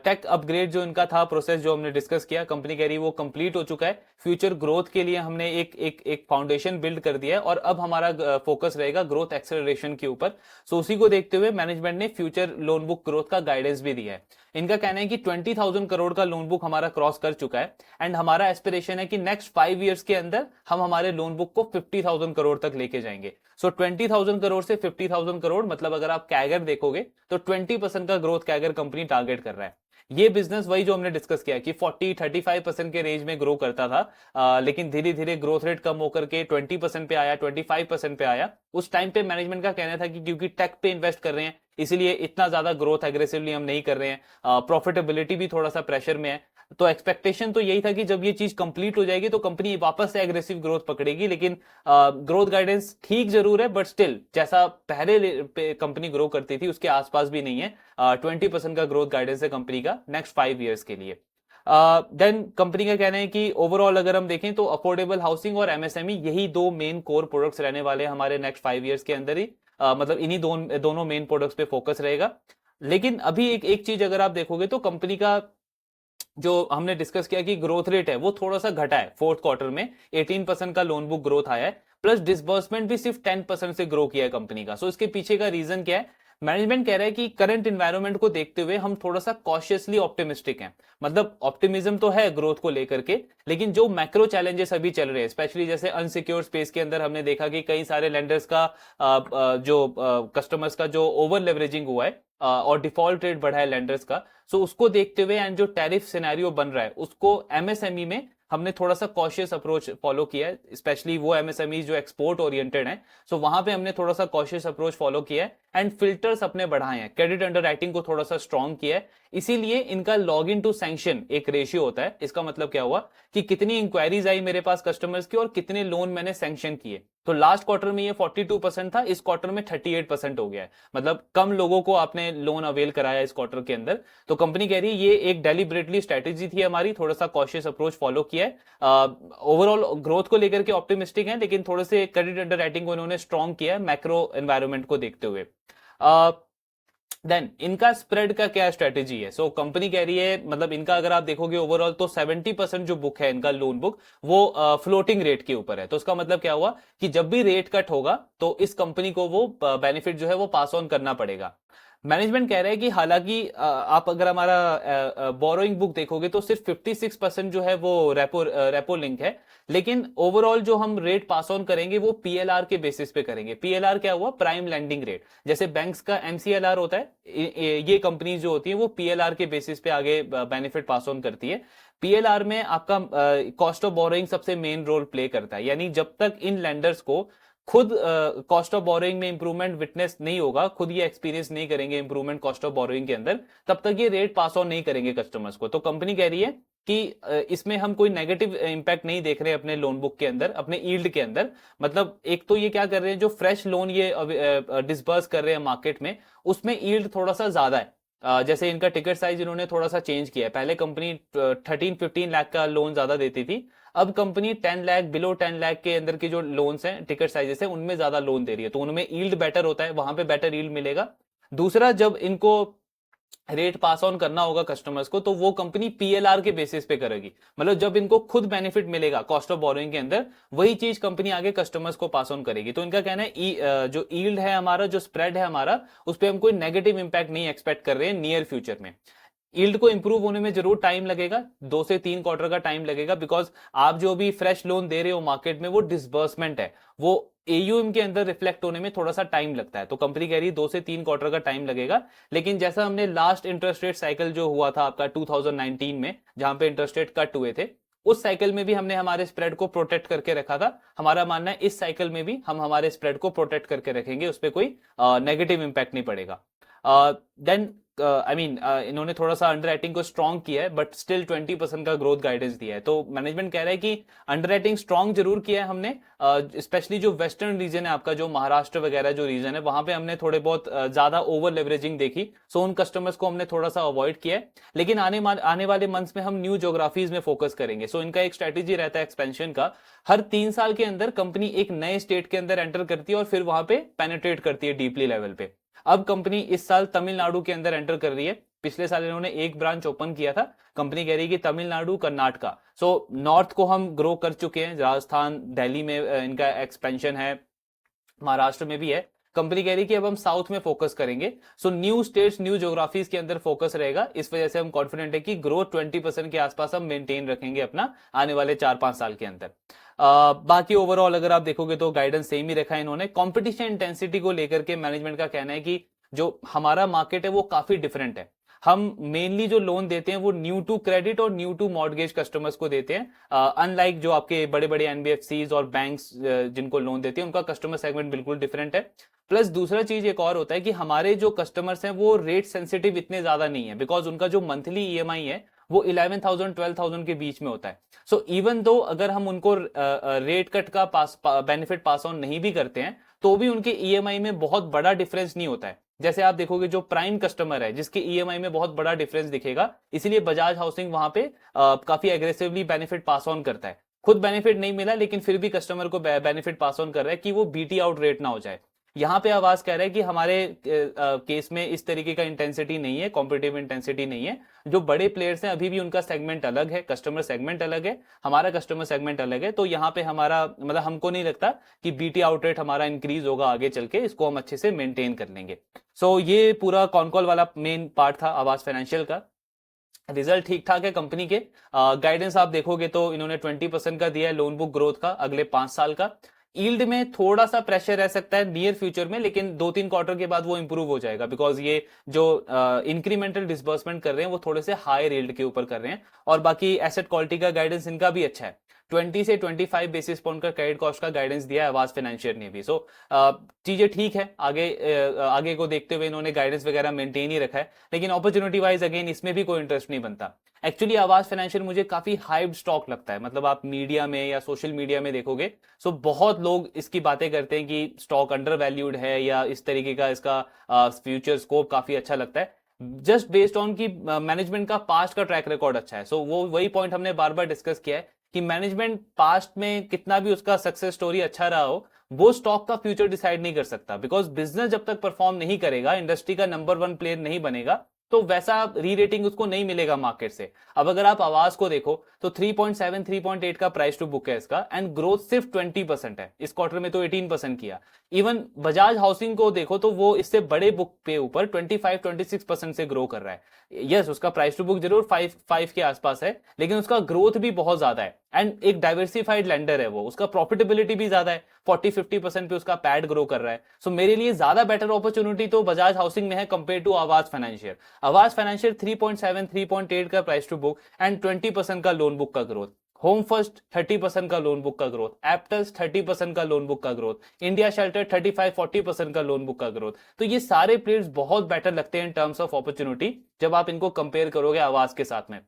टेक अपग्रेड जो इनका था प्रोसेस जो हमने डिस्कस किया, कंपनी कह रही है वो कंप्लीट हो चुका है। फ्यूचर ग्रोथ के लिए हमने एक फाउंडेशन बिल्ड कर दिया है, और अब हमारा फोकस रहेगा ग्रोथ एक्सेलरेशन के ऊपर। सो उसी को देखते हुए मैनेजमेंट ने फ्यूचर लोन बुक ग्रोथ का गाइडेंस भी दिया है। इनका कहना है कि 20,000 करोड़ का लोन बुक हमारा क्रॉस कर चुका है, एंड हमारा एस्पिरेशन है कि नेक्स्ट 5 ईयर्स के अंदर हम हमारे लोन बुक को 50,000 करोड़ तक लेके जाएंगे। सो 20,000 करोड़ से 50,000 करोड़, मतलब अगर आप कैगर देखोगे तो 20% का ग्रोथ कैगर कंपनी टारगेट कर रहा है। ये बिजनेस वही जो हमने डिस्कस किया कि 40-35% के रेंज में ग्रो करता था, लेकिन धीरे धीरे ग्रोथ रेट कम होकर के 20% पे आया, 25% पे आया। उस टाइम पे मैनेजमेंट का कहना था कि क्योंकि टेक पे इन्वेस्ट कर रहे हैं इसलिए इतना ज्यादा ग्रोथ एग्रेसिवली हम नहीं कर रहे हैं, प्रॉफिटेबिलिटी भी थोड़ा सा प्रेशर में है। तो एक्सपेक्टेशन तो यही था कि जब ये चीज कंप्लीट हो जाएगी तो कंपनी वापस से एग्रेसिव ग्रोथ पकड़ेगी, लेकिन ग्रोथ गाइडेंस ठीक जरूर है, बट स्टिल जैसा पहले कंपनी ग्रो करती थी उसके आसपास भी नहीं है। 20% का ग्रोथ गाइडेंस है कंपनी का नेक्स्ट 5 ईयर्स के लिए। देन कंपनी का कहना है कि ओवरऑल अगर हम देखें तो अफोर्डेबल हाउसिंग और MSME यही दो मेन कोर प्रोडक्ट्स रहने वाले हैं हमारे नेक्स्ट 5 ईयर्स के अंदर ही। मतलब इन्हीं दोनों मेन प्रोडक्ट्स पे फोकस रहेगा। लेकिन अभी एक चीज अगर आप देखोगे तो कंपनी का जो हमने डिस्कस किया कि ग्रोथ रेट है वो थोड़ा सा घटा है फोर्थ क्वार्टर में, 18% का लोन बुक ग्रोथ आया है, प्लस डिसबर्समेंट भी सिर्फ 10% से ग्रो किया है कंपनी का। सो इसके पीछे का रीजन क्या है, मैनेजमेंट कह रहा है कि करंट इन्वायरमेंट को देखते हुए हम थोड़ा सा कॉशियसली ऑप्टिमिस्टिक हैं। मतलब ऑप्टिमिज्म तो है ग्रोथ को लेकर के, लेकिन जो मैक्रो चैलेंजेस अभी चल रहे हैं, स्पेशली जैसे अनसिक्योर स्पेस के अंदर हमने देखा कि कई सारे लेंडर्स का जो कस्टमर्स का जो ओवर लेवरेजिंग हुआ है और डिफॉल्ट रेट बढ़ा है लेंडर्स का, सो उसको देखते हुए एंड जो टैरिफ सिनेरियो बन रहा है उसको एमएसएमई में हमने थोड़ा सा कॉशियस अप्रोच फॉलो किया है, स्पेशली वो एमएसएमई जो एक्सपोर्ट ओरिएंटेड है। सो वहां पे हमने थोड़ा सा कॉशियस अप्रोच फॉलो किया है एंड फिल्टर्स अपने बढ़ाए हैं, क्रेडिट अंडर राइटिंग को थोड़ा सा स्ट्रॉन्ग किया है। इसीलिए इनका लॉग इन टू सैंक्शन एक रेशियो होता है। इसका मतलब क्या हुआ कि कितनी इंक्वायरीज आई मेरे पास कस्टमर्स की और कितने लोन मैंने सैंक्शन किए। तो लास्ट क्वार्टर में ये 42% था, इस क्वार्टर में 38% हो गया है। मतलब कम लोगों को आपने लोन अवेल कराया इस क्वार्टर के अंदर। तो कंपनी कह रही है ये एक डेलिबरेटली स्ट्रेटेजी थी हमारी, थोड़ा सा कॉशियस अप्रोच फॉलो किया है। ओवरऑल ग्रोथ को लेकर के ऑप्टिमिस्टिक है, लेकिन थोड़े से क्रेडिट अंडर राइटिंग को इन्होंने स्ट्रॉन्ग किया है मैक्रो एनवायरनमेंट को देखते हुए। देन इनका स्प्रेड का क्या स्ट्रेटेजी है? सो कंपनी कह रही है, मतलब इनका अगर आप देखोगे ओवरऑल तो 70% जो बुक है इनका लोन बुक वो फ्लोटिंग रेट के ऊपर है। तो उसका मतलब क्या हुआ कि जब भी रेट कट होगा तो इस कंपनी को वो बेनिफिट जो है वो पास ऑन करना पड़ेगा। मैनेजमेंट कह रहा है कि हालांकि आप अगर हमारा बोरोइंग बुक देखोगे तो सिर्फ 56% जो है वो रेपो लिंक है, लेकिन ओवरऑल जो हम रेट पास ऑन करेंगे वो पीएलआर के बेसिस पे करेंगे। पीएलआर क्या हुआ? Prime landing rate. जैसे बैंक्स का एमसीएलआर होता है, ये कंपनीज जो होती है वो पीएलआर के बेसिस पे आगे बेनिफिट पास ऑन करती है। पीएलआर में आपका कॉस्ट ऑफ बोरोइंग सबसे मेन रोल प्ले करता है, यानी जब तक इन लेंडर्स को खुद कॉस्ट ऑफ बोरोइंग में इंप्रूवमेंट विटनेस नहीं होगा, खुद ये एक्सपीरियंस नहीं करेंगे इंप्रूवमेंट कॉस्ट ऑफ बोरोइंग के अंदर, तब तक ये रेट पास ऑन नहीं करेंगे कस्टमर्स को। तो कंपनी कह रही है कि इसमें हम कोई नेगेटिव इंपैक्ट नहीं देख रहे अपने लोन बुक के अंदर, अपने यील्ड के अंदर। मतलब एक तो ये क्या कर रहे हैं, जो फ्रेश लोन ये डिसबर्स कर रहे हैं मार्केट में, उसमें यील्ड थोड़ा सा ज्यादा है। जैसे इनका टिकट साइज इन्होंने थोड़ा सा चेंज किया है। पहले कंपनी 13-15 लाख का लोन ज्यादा देती थी, अब कंपनी 10 लाख, बिलो 10 लाख के अंदर के जो लोन्स हैं, टिकट साइजेस है, उनमें ज्यादा लोन दे रही है। तो उनमें यील्ड बेटर होता है, वहां पे बेटर यील्ड मिलेगा। दूसरा, जब इनको रेट पास ऑन करना होगा कस्टमर्स को तो वो कंपनी पीएलआर के बेसिस पे करेगी। मतलब जब इनको खुद बेनिफिट मिलेगा कॉस्ट ऑफ बोरोइंग के अंदर, वही चीज कंपनी आगे कस्टमर्स को पास ऑन करेगी। तो इनका कहना है जो यील्ड है हमारा, जो स्प्रेड है हमारा, उस पर हम कोई नेगेटिव इंपैक्ट नहीं एक्सपेक्ट कर रहे हैं नियर फ्यूचर में। यील्ड को इंप्रूव होने में जरूर टाइम लगेगा, 2 से 3 क्वार्टर का टाइम लगेगा, बिकॉज आप जो भी फ्रेश लोन दे रहे हो मार्केट में वो डिसबर्समेंट है, वो एयूएम के अंदर रिफ्लेक्ट होने में थोड़ा सा टाइम लगता है। तो कंपनी कह रही है 2 से 3 क्वार्टर का टाइम लगेगा। लेकिन जैसा हमने लास्ट इंटरेस्ट रेट साइकिल जो हुआ था आपका 2019 में, जहां पे इंटरेस्ट रेट कट हुए थे, उस साइकिल में भी हमने हमारे स्प्रेड को प्रोटेक्ट करके रखा था। हमारा मानना है इस साइकिल में भी हम हमारे स्प्रेड को प्रोटेक्ट करके रखेंगे, उस पर कोई नेगेटिव इंपैक्ट नहीं पड़ेगा। देन इन्होंने थोड़ा सा अंडरराइटिंग को स्ट्रॉन्ग किया है, बट स्टिल 20% का ग्रोथ गाइडेंस दिया है। तो मैनेजमेंट कह रहा है कि अंडरराइटिंग स्ट्रॉन्ग जरूर किया है हमने, स्पेशली जो वेस्टर्न रीजन है आपका, जो महाराष्ट्र वगैरह जो रीजन है, वहां पे हमने थोड़े बहुत ज्यादा ओवर लेवरेजिंग देखी। सो उन कस्टमर्स को हमने थोड़ा सा अवॉइड किया है। लेकिन आने वाले मंथ्स में हम न्यू ज्योग्राफीज में फोकस करेंगे। सो इनका एक स्ट्रेटेजी रहता है एक्सपेंशन का। हर 3 साल के अंदर कंपनी एक नए स्टेट के अंदर एंटर करती है और फिर वहां पे पेनिट्रेट करती है डीपली लेवल पे। अब कंपनी इस साल तमिलनाडु के अंदर एंटर कर रही है। पिछले साल इन्होंने एक ब्रांच ओपन किया था। कंपनी कह रही है कि तमिलनाडु, कर्नाटका, सो नॉर्थ को हम ग्रो कर चुके हैं, राजस्थान, दिल्ली में इनका एक्सपेंशन है, महाराष्ट्र में भी है। कंपनी कह रही है कि अब हम साउथ में फोकस करेंगे। So new states, new geographies के अंदर फोकस रहेगा। इस वजह से हम कॉन्फिडेंट है कि ग्रोथ 20% के आसपास हम मेंटेन रखेंगे अपना आने वाले 4-5 साल के अंदर। बाकी ओवरऑल अगर आप देखोगे तो गाइडेंस सेम ही रखा है इन्होंने। कंपटीशन इंटेंसिटी को लेकर के मैनेजमेंट का कहना है कि जो हमारा मार्केट है वो काफी डिफरेंट है। हम मेनली जो लोन देते हैं वो न्यू टू क्रेडिट और न्यू टू मॉर्गेज कस्टमर्स को देते हैं, अनलाइक जो आपके बड़े बड़े एनबीएफसीज और बैंक्स जिनको लोन देते हैं, उनका कस्टमर सेगमेंट बिल्कुल डिफरेंट है। प्लस दूसरा चीज एक और होता है कि हमारे जो कस्टमर्स हैं वो रेट सेंसिटिव इतने ज्यादा नहीं है, बिकॉज उनका जो मंथली ईएमआई है वो 11,000-12,000 के बीच में होता है। सो इवन दो अगर हम उनको रेट कट का बेनिफिट पास ऑन नहीं भी करते हैं तो भी उनके ईएमआई में बहुत बड़ा डिफरेंस नहीं होता है। जैसे आप देखोगे जो प्राइम कस्टमर है जिसके ईएमआई में बहुत बड़ा डिफरेंस दिखेगा, इसीलिए बजाज हाउसिंग वहां पे काफी एग्रेसिवली बेनिफिट पास ऑन करता है। खुद बेनिफिट नहीं मिला लेकिन फिर भी कस्टमर को बेनिफिट पास ऑन कर रहा है कि वो बीटी आउट रेट ना हो जाए। यहाँ पे आवाज कह रहा है कि हमारे केस में इस तरीके का इंटेंसिटी नहीं है, कॉम्पिटिटिव इंटेंसिटी नहीं है। जो बड़े प्लेयर्स हैं अभी भी उनका सेगमेंट अलग है, कस्टमर सेगमेंट अलग है, हमारा कस्टमर सेगमेंट अलग है। तो यहाँ पे हमारा मतलब हमको नहीं लगता कि बीटी आउटरेट हमारा इंक्रीज होगा आगे चल के, इसको हम अच्छे से मेंटेन कर लेंगे। सो ये पूरा कॉनकॉल वाला मेन पार्ट था आवाज फाइनेंशियल का। रिजल्ट ठीक ठाक है कंपनी के। गाइडेंस आप देखोगे तो इन्होंने 20% का दिया है लोन बुक ग्रोथ का अगले 5 साल का। यील्ड में थोड़ा सा प्रेशर रह सकता है नियर फ्यूचर में, लेकिन 2-3 क्वार्टर के बाद वो इंप्रूव हो जाएगा, बिकॉज ये जो इंक्रीमेंटल डिसबर्समेंट कर रहे हैं वो थोड़े से हाई यील्ड के ऊपर कर रहे हैं। और बाकी एसेट क्वालिटी का गाइडेंस इनका भी अच्छा है। 20 से 25 बेसिस पॉइंट का क्रेडिट कॉस्ट का गाइडेंस दिया है आवाज फाइनेंशियल ने भी। सो चीजें ठीक है। आगे को देखते हुए इन्होंने गाइडेंस वगैरह मेंटेन ही रखा है, लेकिन अपॉर्चुनिटी वाइज अगेन इसमें भी कोई इंटरेस्ट नहीं बनता। एक्चुअली आवाज फाइनेंशियल मुझे काफी हाइप्ड स्टॉक लगता है, मतलब आप मीडिया में या सोशल मीडिया में देखोगे सो बहुत लोग इसकी बातें करते हैं कि स्टॉक अंडर वैल्यूड है या इस तरीके का इसका फ्यूचर स्कोप काफी अच्छा लगता है, जस्ट बेस्ड ऑन की मैनेजमेंट का पास्ट का ट्रैक रिकॉर्ड अच्छा है। सो वो वही पॉइंट हमने बार बार डिस्कस किया है कि मैनेजमेंट पास्ट में कितना भी उसका सक्सेस स्टोरी अच्छा रहा हो, वो स्टॉक का फ्यूचर डिसाइड नहीं कर सकता, बिकॉज बिजनेस जब तक परफॉर्म नहीं करेगा, इंडस्ट्री का नंबर 1 प्लेयर नहीं बनेगा, तो वैसा री रेटिंग उसको नहीं मिलेगा मार्केट से। अब अगर आप आवाज को देखो तो 3.7 3.8 का प्राइस टू बुक है इसका, एंड ग्रोथ सिर्फ 20% है। इस क्वार्टर में तो 18% किया। इवन बजाज हाउसिंग को देखो तो वो इससे बड़े बुक पे ऊपर 25-26% से ग्रो कर रहा है। यस, उसका प्राइस टू बुक जरूर 5 के आसपास है, लेकिन उसका ग्रोथ भी बहुत ज्यादा है, एंड एक डाइवर्सिफाइड लेंडर है वो, उसका प्रॉफिटेबिलिटी भी ज्यादा है, 40-50% पे उसका पैड ग्रो कर रहा है। सो मेरे लिए ज्यादा बेटर अपॉर्चुनिटी तो बजाज हाउसिंग में है कंपेयर टू आवाज फाइनेंशियल। आवाज फाइनेंशियल 3.7 3.8 का प्राइस टू बुक एंड 20% का लोन बुक का ग्रोथ। होम फर्स्ट 30% का लोन बुक का ग्रोथ, एप्टस 30% का लोन बुक का ग्रोथ, इंडिया शेल्टर 35-40% का लोन बुक का ग्रोथ। तो ये सारे प्लेयर्स बहुत बेटर लगते हैं इन टर्म्स ऑफ अपॉर्चुनिटी जब आप इनको कंपेयर करोगे आवाज के साथ में,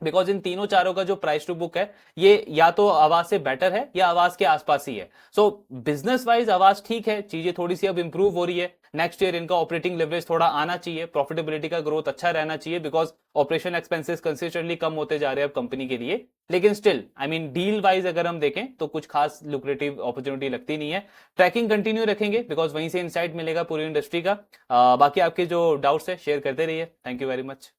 बिकॉज इन तीनों चारों का जो प्राइस टू बुक है ये या तो आवाज से बेटर है या आवाज के आसपास ही है। सो बिजनेस वाइज आवाज ठीक है, चीजें थोड़ी सी अब इंप्रूव हो रही है। नेक्स्ट ईयर इनका ऑपरेटिंग लेवरेज थोड़ा आना चाहिए, प्रॉफिटेबिलिटी का ग्रोथ अच्छा रहना चाहिए, बिकॉज ऑपरेशन एक्सपेंसेस कंसिस्टेंटली कम होते जा रहे हैं अब कंपनी के लिए। लेकिन still I mean deal wise अगर हम देखें तो कुछ खास लुक्रेटिव अपॉर्चुनिटी लगती नहीं है। ट्रैकिंग कंटिन्यू रखेंगे बिकॉज वहीं से इंसाइट मिलेगा पूरी इंडस्ट्री का। बाकी आपके जो डाउट्स है शेयर करते रहिए। Thank you very much.